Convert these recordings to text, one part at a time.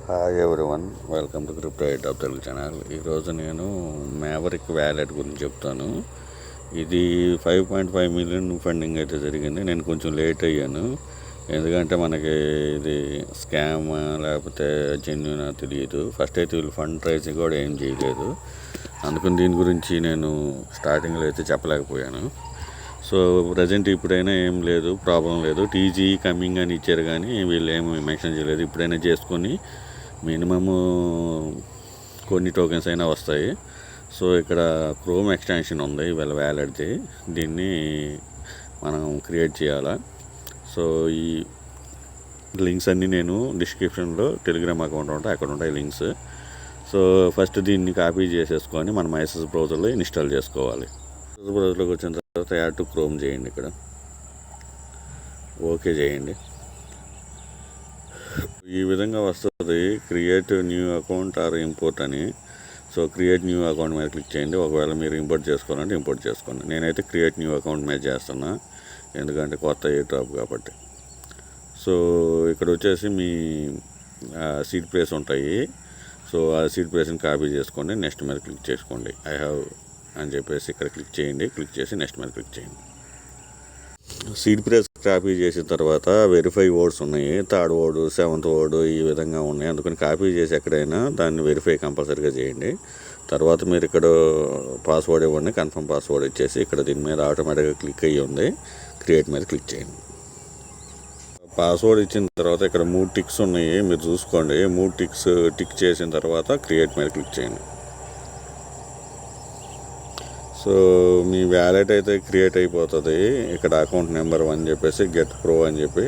Hi everyone, welcome to crypto eight Telugu channel. ఈరోజు నేను maverick wallet గురించి చెప్తాను. ఇది 5.5 మిలియన్ ఫండింగ్ అయితే జరిగింది. నేను కొంచెం లేట్ అయ్యాను, ఎందుకంటే మనకి ఇది స్కామ్ లేకపోతే జెన్యూనా తెలియదు. ఫస్ట్ అయితే వీళ్ళు ఫండ్ రైజింగ్ కూడా ఏం చేయలేదు, అందుకని దీని గురించి నేను స్టార్టింగ్లో అయితే చెప్పలేకపోయాను. సో ప్రజెంట్ ఇప్పుడైనా ఏం లేదు, ప్రాబ్లం లేదు. టీజీ కమింగ్ అని ఇచ్చారు కానీ వీళ్ళు ఏమి మెన్షన్ చేయలేదు. ఇప్పుడైనా చేసుకొని మినిమము కొన్ని టోకెన్స్ అయినా వస్తాయి. సో ఇక్కడ క్రోమ్ ఎక్స్టెన్షన్ ఉంది వీళ్ళ వ్యాలెట్ది, దీన్ని మనం క్రియేట్ చేయాలా. సో ఈ లింక్స్ అన్నీ నేను డిస్క్రిప్షన్లో టెలిగ్రామ్ అకౌంట్ ఉంటాయి, అక్కడ ఉంటాయి లింక్స్. సో ఫస్ట్ దీన్ని కాపీ చేసేసుకొని మనం మైసెస్ బ్రౌజర్లో ఇన్స్టాల్ చేసుకోవాలి. బ్రౌజర్లోకి వచ్చిన తర్వాత యాడ్ టు క్రోమ్ చేయండి, ఇక్కడ ఓకే చేయండి. ఈ విధంగా వస్తుంది create new account or import అని. సో క్రియేట్ న్యూ అకౌంట్ మీద క్లిక్ చేయండి. ఒకవేళ మీరు ఇంపోర్ట్ చేసుకోవాలంటే ఇంపోర్ట్ చేసుకోండి. నేనైతే క్రియేట్ న్యూ అకౌంట్ మీద చేస్తున్నా, ఎందుకంటే కొత్త ఏ డ్రాప్ కాబట్టి. సో ఇక్కడ వచ్చేసి మీ సీడ్ ప్లేస్ ఉంటాయి. సో ఆ సీడ్ ప్లేస్ని కాపీ చేసుకోండి, నెక్స్ట్ మీద క్లిక్ చేసుకోండి. ఐ హ్యావ్ అని చెప్పేసి ఇక్కడ క్లిక్ చేయండి. క్లిక్ చేసి నెక్స్ట్ మీద క్లిక్ చేయండి. సీడ్ ప్లేస్ కాపీ చేసిన తర్వాత వెరిఫై వర్డ్స్ ఉన్నాయి, థర్డ్ వర్డ్, సెవెంత్ వర్డ్, ఈ విధంగా ఉన్నాయి. అందుకని కాపీ చేసి ఎక్కడైనా దాన్ని వెరిఫై కంపల్సరీగా చేయండి. తర్వాత మీరు ఇక్కడ పాస్వర్డ్ ఇవ్వండి, కన్ఫర్మ్ పాస్వర్డ్ ఇచ్చేసి ఇక్కడ దీని మీద ఆటోమేటిక్గా క్లిక్ అయ్యి ఉంది, క్రియేట్ మీద క్లిక్ చేయండి. పాస్వర్డ్ ఇచ్చిన తర్వాత ఇక్కడ 3 టిక్స్ ఉన్నాయి, మీరు చూసుకోండి. 3 టిక్స్ టిక్ చేసిన తర్వాత క్రియేట్ మీద క్లిక్ చేయండి. సో మీ వ్యాలెట్ అయితే క్రియేట్ అయిపోతుంది. ఇక్కడ అకౌంట్ నెంబర్ 1 చెప్పేసి గెట్ ప్రో అని చెప్పి,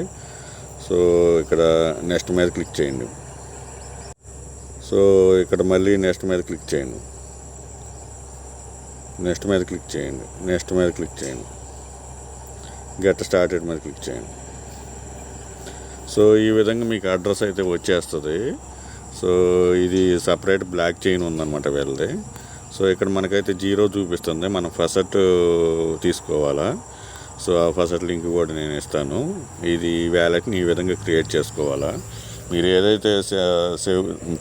సో ఇక్కడ నెక్స్ట్ మీద క్లిక్ చేయండి. సో ఇక్కడ మళ్ళీ నెక్స్ట్ మీద క్లిక్ చేయండి, నెక్స్ట్ మీద క్లిక్ చేయండి, నెక్స్ట్ మీద క్లిక్ చేయండి, గెట్ స్టార్టెడ్ మీద క్లిక్ చేయండి. సో ఈ విధంగా మీకు అడ్రస్ అయితే వచ్చేస్తుంది. సో ఇది సపరేట్ బ్లాక్ చైన్ ఉందన్నమాట వీళ్ళది. సో ఇక్కడ మనకైతే 0 చూపిస్తుంది, మనం ఫస్ట్ తీసుకోవాలా. సో ఆ ఫస్ట్ లింక్ కూడా నేను ఇస్తాను. ఇది వ్యాలెట్ని ఈ విధంగా క్రియేట్ చేసుకోవాలా. మీరు ఏదైతే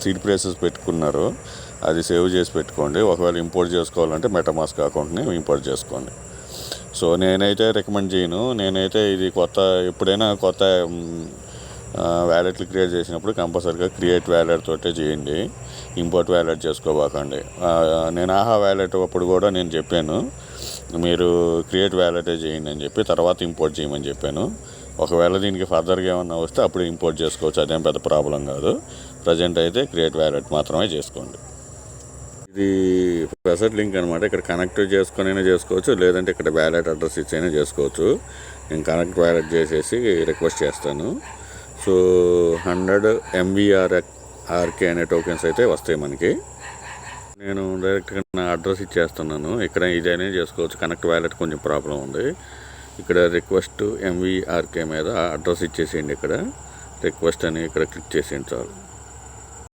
సీడ్ ప్లేసెస్ పెట్టుకున్నారో అది సేవ్ చేసి పెట్టుకోండి. ఒకవేళ ఇంపోర్ట్ చేసుకోవాలంటే మెటామాస్క్ అకౌంట్ని ఇంపోర్ట్ చేసుకోండి. సో నేనైతే రికమెండ్ చేయను. నేనైతే ఇది ఎప్పుడైనా కొత్త వ్యాలెట్లు క్రియేట్ చేసినప్పుడు కంపల్సరీగా క్రియేట్ వ్యాలెట్ తోటే చేయండి, ఇంపోర్ట్ వ్యాలెట్ చేసుకోబాకండి. నేను ఆహా వ్యాలెట్ అప్పుడు కూడా నేను చెప్పాను మీరు క్రియేట్ వ్యాలెటే చేయండి అని చెప్పి, తర్వాత ఇంపోర్ట్ చేయమని చెప్పాను. ఒకవేళ దీనికి ఫర్దర్గా ఏమన్నా వస్తే అప్పుడు ఇంపోర్ట్ చేసుకోవచ్చు, అదేం పెద్ద ప్రాబ్లం కాదు. ప్రజెంట్ అయితే క్రియేట్ వ్యాలెట్ మాత్రమే చేసుకోండి. ఇది ప్రెసెంట్ లింక్ అనమాట. ఇక్కడ కనెక్ట్ చేసుకొని అయినా చేసుకోవచ్చు, లేదంటే ఇక్కడ వ్యాలెట్ అడ్రస్ ఇచ్చైనా చేసుకోవచ్చు. నేను కనెక్ట్ వ్యాలెట్ చేసేసి రిక్వెస్ట్ చేస్తాను. సో 100 MVRK అనే టోకెన్స్ అయితే వస్తాయి మనకి. నేను డైరెక్ట్గా నా అడ్రస్ ఇచ్చేస్తున్నాను. ఇక్కడ ఇదైనా చేసుకోవచ్చు. కనెక్ట్ వ్యాలెట్ కొంచెం ప్రాబ్లం ఉంది. ఇక్కడ రిక్వెస్ట్ MVRK మీద అడ్రస్ ఇచ్చేసేయండి. ఇక్కడ రిక్వెస్ట్ అని ఇక్కడ క్లిక్ చేసేయండి చాలు.